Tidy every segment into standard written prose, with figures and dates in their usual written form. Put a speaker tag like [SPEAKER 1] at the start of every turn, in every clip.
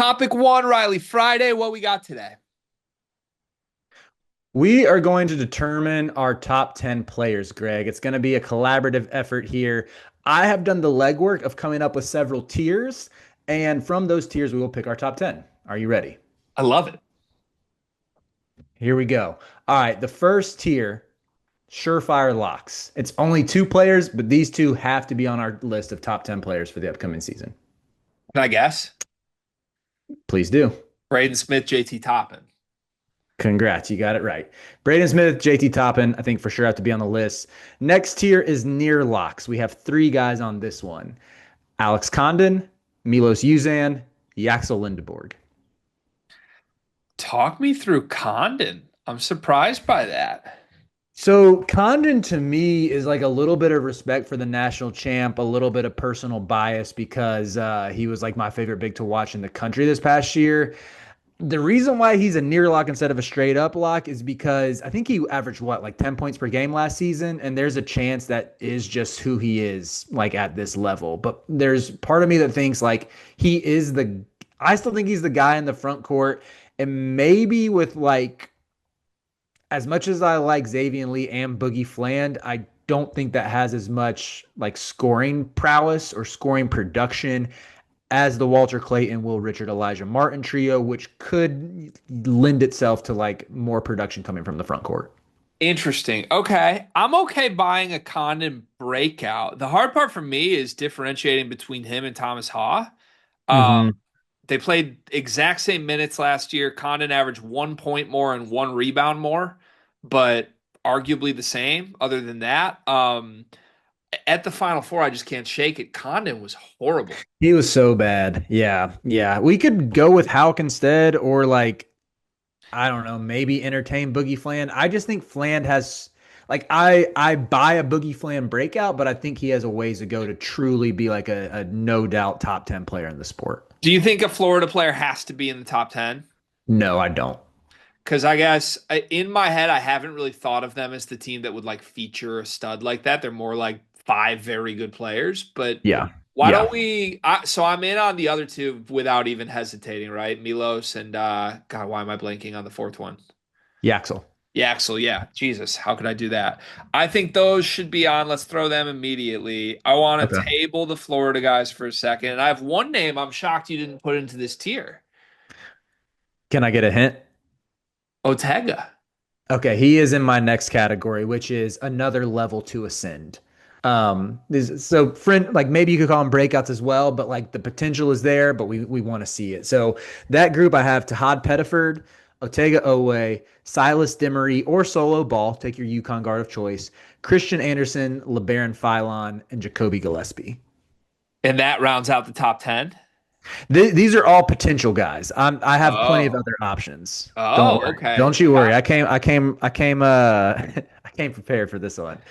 [SPEAKER 1] Topic one, Riley. Friday, what we got today?
[SPEAKER 2] We are going to determine our top 10 players, Greg. It's going to be a collaborative effort here. I have done the legwork of coming up with several tiers, and from those tiers, we will pick our top 10. Are you ready?
[SPEAKER 1] I love it.
[SPEAKER 2] Here we go. All right, the first tier, Surefire locks. It's only two players, but these two have to be on our list of top 10 players for the upcoming season.
[SPEAKER 1] Can I guess?
[SPEAKER 2] Please do.
[SPEAKER 1] Braden Smith, JT Toppin.
[SPEAKER 2] Congrats, you got it right. Braden Smith, JT Toppin, I think for sure have to be on the list. Next tier is near locks. We have three guys on this one. Alex Condon, Milos Uzan, Yaxel Lindeborg.
[SPEAKER 1] Talk me through Condon. I'm surprised by that.
[SPEAKER 2] So Condon to me is like a little bit of respect for the national champ, a little bit of personal bias because he was like my favorite big to watch in the country this past year. The reason why he's a near lock instead of a straight up lock is because I think he averaged what, like 10 points per game last season. And there's a chance that is just who he is like at this level. But there's part of me that thinks like I still think he's the guy in the front court. And maybe with like, as much as I like Xavier Lee and Boogie Fland, I don't think that has as much like scoring prowess or scoring production as the Walter Clayton, Will Richard, Elijah Martin trio, which could lend itself to like more production coming from the front court.
[SPEAKER 1] Interesting. Okay. I'm okay buying a Condon breakout. The hard part for me is differentiating between him and Thomas Haw. Um,
[SPEAKER 2] Hmm.
[SPEAKER 1] they played exact same minutes last year. Condon averaged 1 point more and 1 rebound more, but arguably the same other than that. At the Final Four, I just can't shake it. Condon was horrible.
[SPEAKER 2] He was so bad. Yeah. Yeah. We could go with Hauk instead, or like, I don't know, maybe entertain Boogie Fland. I just think Fland has like I buy a Boogie Fland breakout, but I think he has a ways to go to truly be like a no doubt top 10 player in the sport.
[SPEAKER 1] Do you think a Florida player has to be in the top 10?
[SPEAKER 2] No, I don't.
[SPEAKER 1] Because I guess in my head, I haven't really thought of them as the team that would like feature a stud like that. They're more like five very good players. But
[SPEAKER 2] Yeah.
[SPEAKER 1] why
[SPEAKER 2] Yeah.
[SPEAKER 1] don't we? So I'm in on the other two without even hesitating, right? Milos and God, why am I blanking on the fourth one?
[SPEAKER 2] Yaxel.
[SPEAKER 1] Yeah, Axel. Yeah, Jesus, how could I do that? I think those should be on. Let's throw them immediately. I want to
[SPEAKER 2] Okay.
[SPEAKER 1] table the Florida guys for a second, and I have one name I'm shocked you didn't put into this tier.
[SPEAKER 2] Can I get a hint?
[SPEAKER 1] Otega.
[SPEAKER 2] Okay, he is in my next category, which is another level to ascend. So friend, like maybe you could call them breakouts as well, but like the potential is there, but we want to see it. So that group I have Tahad Pettiford, Otega Owe, Silas Demery, or Solo Ball, take your Yukon guard of choice, Christian Anderson, LeBaron Philon, and Jacoby Gillespie.
[SPEAKER 1] And that rounds out the top 10.
[SPEAKER 2] These are all potential guys. I have plenty of
[SPEAKER 1] Oh.
[SPEAKER 2] other options. Don't
[SPEAKER 1] Oh,
[SPEAKER 2] worry.
[SPEAKER 1] okay.
[SPEAKER 2] Don't you worry.
[SPEAKER 1] Got
[SPEAKER 2] I came prepared for this one.
[SPEAKER 1] All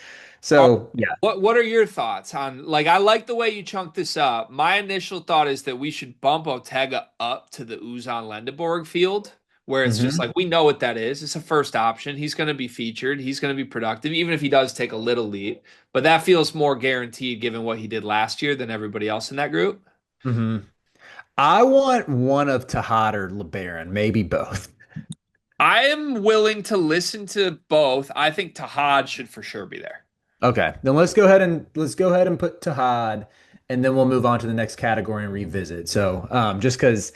[SPEAKER 2] So yeah.
[SPEAKER 1] what are your thoughts on like I like the way you chunked this up. My initial thought is that we should bump Otega up to the Uzan Lendeborg field where it's just
[SPEAKER 2] Hmm.
[SPEAKER 1] like we know what that is. It's a first option. He's going to be featured. He's going to be productive even if he does take a little leap. But that feels more guaranteed given what he did last year than everybody else in that group.
[SPEAKER 2] Hmm. I want one of Tahad or LeBaron, maybe both.
[SPEAKER 1] I am willing to listen to both. I think Tahad should for sure be there.
[SPEAKER 2] Okay, then let's go ahead and put Tahad, and then we'll move on to the next category and revisit. So, just because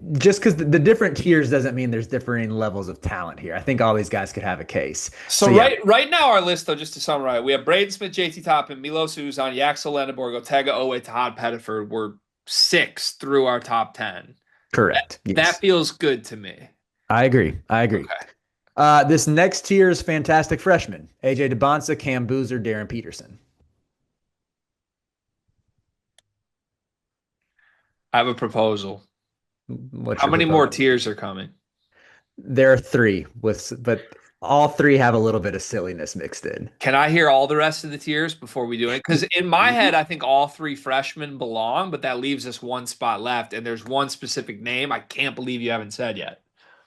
[SPEAKER 2] the different tiers doesn't mean there's differing levels of talent here. I think all these guys could have a case.
[SPEAKER 1] So
[SPEAKER 2] So yeah.
[SPEAKER 1] right now our list though, just to summarize, we have Braden Smith, JT Toppin, Milos Uzan, Yaxel Lendeborg, Otega Owe, Todd Pettiford. We're six through our top 10.
[SPEAKER 2] Correct.
[SPEAKER 1] That
[SPEAKER 2] Yes.
[SPEAKER 1] feels good to me.
[SPEAKER 2] I agree. I agree.
[SPEAKER 1] Okay.
[SPEAKER 2] This next tier is fantastic freshmen. AJ DeBonsa, Cam Boozer, Darren Peterson.
[SPEAKER 1] I have a proposal.
[SPEAKER 2] What's
[SPEAKER 1] How
[SPEAKER 2] your
[SPEAKER 1] many more
[SPEAKER 2] proposal?
[SPEAKER 1] tiers are coming?
[SPEAKER 2] There are three but all three have a little bit of silliness mixed in.
[SPEAKER 1] Can I hear all the rest of the tiers before we do it? Because in my head, I think all three freshmen belong, but that leaves us one spot left, and there's one specific name I can't believe you haven't said yet.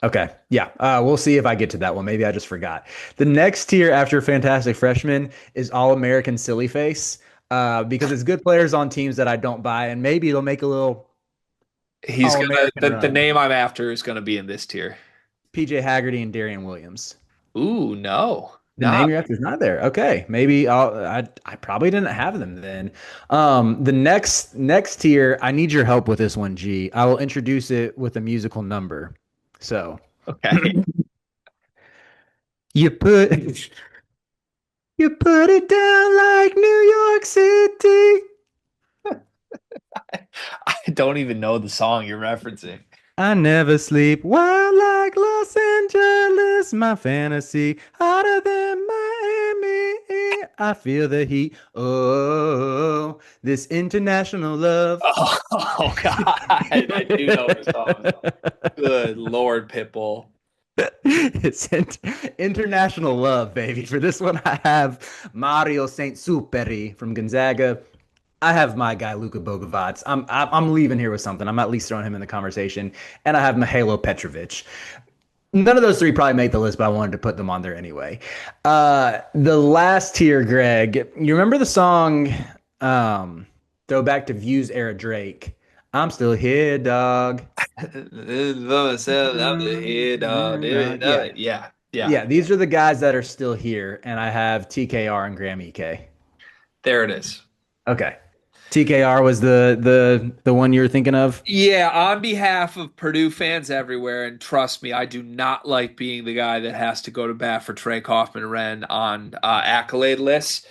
[SPEAKER 2] Okay. Yeah. We'll see if I get to that one. Maybe I just forgot. The next tier after fantastic freshman is All American Silly Face. Because it's good players on teams that I don't buy, and maybe it'll make a little
[SPEAKER 1] He's
[SPEAKER 2] Oh,
[SPEAKER 1] gonna
[SPEAKER 2] American
[SPEAKER 1] the
[SPEAKER 2] Run.
[SPEAKER 1] name I'm after is gonna be in this tier.
[SPEAKER 2] PJ Haggerty and Darian Williams.
[SPEAKER 1] Ooh, no,
[SPEAKER 2] The name
[SPEAKER 1] not
[SPEAKER 2] you're after is not there. Okay, maybe I probably didn't have them then. The next tier, I need your help with this one, G. I will introduce it with a musical number. So
[SPEAKER 1] okay.
[SPEAKER 2] you put you put it down like New York City.
[SPEAKER 1] I don't even know the song you're referencing.
[SPEAKER 2] I never sleep wild like Los Angeles, my fantasy hotter than Miami. I feel the heat. Oh, this international love.
[SPEAKER 1] Oh, God, I do know the song. Good Lord, Pitbull.
[SPEAKER 2] It's international love, baby. For this one, I have Mario Saint Superi from Gonzaga. I have my guy Luka Bogovac. I'm leaving here with something. I'm at least throwing him in the conversation, and I have Mihailo Petrovic. None of those three probably make the list, but I wanted to put them on there anyway. The last tier, Greg. You remember the song Throwback to Views era Drake? I'm still here, dog.
[SPEAKER 1] I'm here, dog.
[SPEAKER 2] Yeah.
[SPEAKER 1] Yeah, yeah.
[SPEAKER 2] Yeah, these are the guys that are still here, and I have TKR and Graham EK.
[SPEAKER 1] There it is.
[SPEAKER 2] Okay. TKR was the one you were thinking of?
[SPEAKER 1] Yeah, on behalf of Purdue fans everywhere, and trust me, I do not like being the guy that has to go to bat for Trey Kaufman-Renn on accolade lists.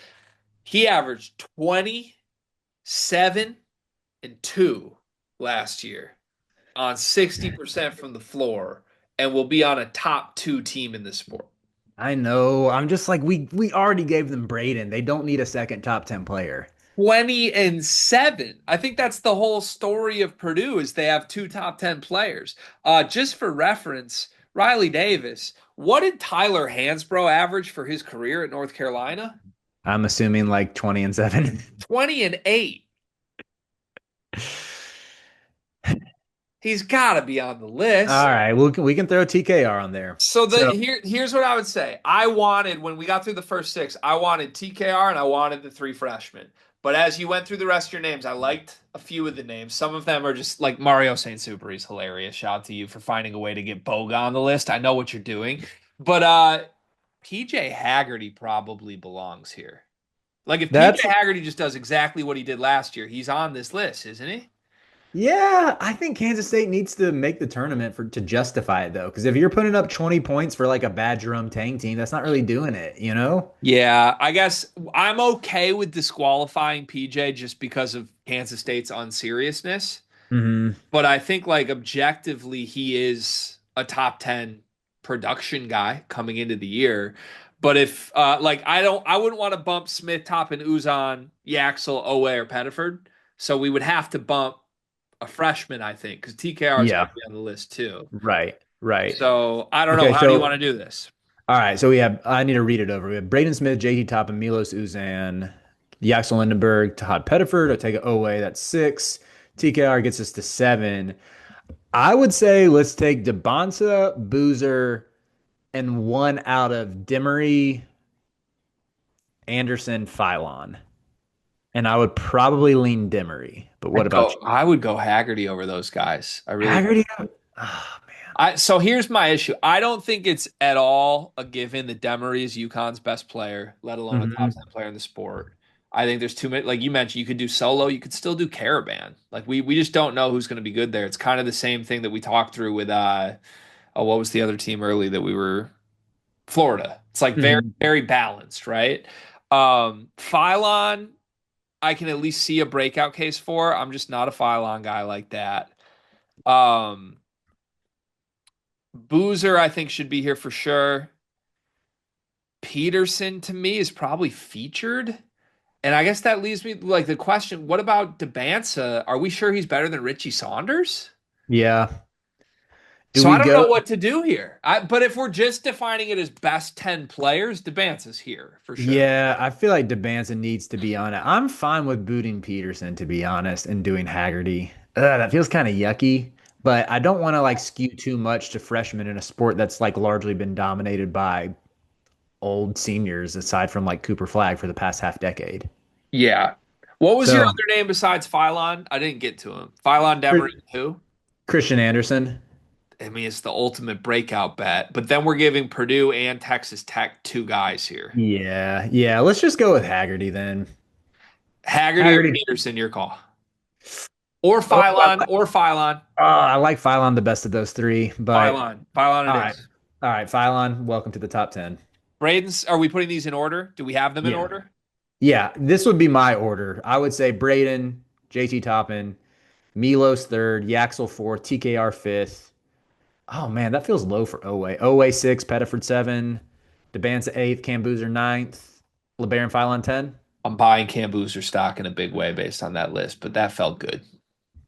[SPEAKER 1] He averaged 27 and 2 last year on 60% from the floor and will be on a top two team in the sport.
[SPEAKER 2] I know. I'm just like we already gave them Braden. They don't need a second top 10 player.
[SPEAKER 1] 20 and 7. I think that's the whole story of Purdue is they have two top 10 players. Just for reference, Riley Davis, what did Tyler Hansbrough average for his career at North Carolina?
[SPEAKER 2] I'm assuming like 20 and 7.
[SPEAKER 1] 20 and 8. He's got to be on the
[SPEAKER 2] All
[SPEAKER 1] list.
[SPEAKER 2] right, we can throw TKR on there.
[SPEAKER 1] So
[SPEAKER 2] So
[SPEAKER 1] here's what I would say. I wanted when we got through the first six, I wanted TKR and I wanted the three freshmen. But as you went through the rest of your names, I liked a few of the names. Some of them are just like Mario St. Super. He's hilarious. Shout out to you for finding a way to get Boga on the list. I know what you're doing. But PJ Haggerty probably belongs here. Like if PJ
[SPEAKER 2] that's
[SPEAKER 1] Haggerty just does exactly what he did last year, he's on this list, isn't he?
[SPEAKER 2] yeah, I think Kansas State needs to make the tournament for to justify it though. Because if you're putting up 20 points for like a bad Jerome Tang team, that's not really doing it, you know?
[SPEAKER 1] Yeah, I guess I'm okay with disqualifying PJ just because of Kansas State's unseriousness.
[SPEAKER 2] Hmm.
[SPEAKER 1] But I think like objectively he is a top 10 production guy coming into the year. But if like I wouldn't want to bump Smith, Top, and Uzan, Yaxel, Owe, or Pettiford. So we would have to bump a freshman, I think, because TKR is going
[SPEAKER 2] Yeah,
[SPEAKER 1] to be on the list too.
[SPEAKER 2] right, right.
[SPEAKER 1] So I don't know.
[SPEAKER 2] Okay,
[SPEAKER 1] How do you
[SPEAKER 2] so
[SPEAKER 1] want to do this?
[SPEAKER 2] all right, so we have I need to read it over. We have Braden Smith, JT Top, and Milos Uzan, Yaxel Lindenberg, Todd Pettiford, Otega Owe, that's six. TKR gets us to seven. I would say let's take Debonsa, Boozer, and one out of Demery, Anderson, Phylon. And I would probably lean Demery. But what about you?
[SPEAKER 1] I would go Haggerty over those guys. I really
[SPEAKER 2] Haggerty? Oh, man.
[SPEAKER 1] so here's my issue. I don't think it's at all a given that Demery is UConn's best player, let alone a top
[SPEAKER 2] Mhm.
[SPEAKER 1] 10 player in the sport. I think there's too many, like you mentioned, you could do solo, you could still do Caravan. Like we just don't know who's going to be good there. It's kind of the same thing that we talked through with oh, what was the other team early that we were Florida. It's like very,
[SPEAKER 2] Mhm.
[SPEAKER 1] very balanced, right? Phylon, I can at least see a breakout case for. I'm just not a Phylon guy like that. Um, Boozer, I think, should be here for sure. Peterson to me is probably featured. And I guess that leaves me like the question, what about Debansa? Are we sure he's better than Richie Saunders?
[SPEAKER 2] Yeah. Do
[SPEAKER 1] So
[SPEAKER 2] we
[SPEAKER 1] I don't
[SPEAKER 2] go?
[SPEAKER 1] know what to do here. But if we're just defining it as best 10 players, Debansa's here for sure.
[SPEAKER 2] Yeah, I feel like Debanza needs to be on it. I'm fine with booting Peterson, to be honest, and doing Haggerty. That feels kind of yucky, but I don't want to like skew too much to freshmen in a sport that's like largely been dominated by old seniors, aside from like Cooper Flag for the past half decade.
[SPEAKER 1] Yeah. What was your
[SPEAKER 2] So
[SPEAKER 1] other name besides Phylon? I didn't get to him. Phylon Demery, who?
[SPEAKER 2] Christian Anderson.
[SPEAKER 1] I mean, it's the ultimate breakout bet. But then we're giving Purdue and Texas Tech two guys here.
[SPEAKER 2] Yeah, yeah. Let's just go with Haggerty then.
[SPEAKER 1] Haggerty or
[SPEAKER 2] Haggerty.
[SPEAKER 1] Peterson, your call. Or
[SPEAKER 2] Oh,
[SPEAKER 1] Phylon, or Phylon.
[SPEAKER 2] I like Phylon the best of those three, but
[SPEAKER 1] Phylon. Phylon
[SPEAKER 2] all
[SPEAKER 1] it
[SPEAKER 2] right.
[SPEAKER 1] is.
[SPEAKER 2] All right, Phylon, welcome to the top 10.
[SPEAKER 1] Braden's, are we putting these in order? Do we have them in
[SPEAKER 2] Yeah.
[SPEAKER 1] order?
[SPEAKER 2] Yeah, this would be my order. I would say Braden, JT Toppin, Milos third, Yaxel fourth, TKR fifth. Oh man, that feels low for Owe. Owe six, Pettiford seven, DeBanza eighth, Cambuser ninth, LeBaron Phylon 10.
[SPEAKER 1] I'm buying Cam Boozer stock in a big way based on that list, but that felt good.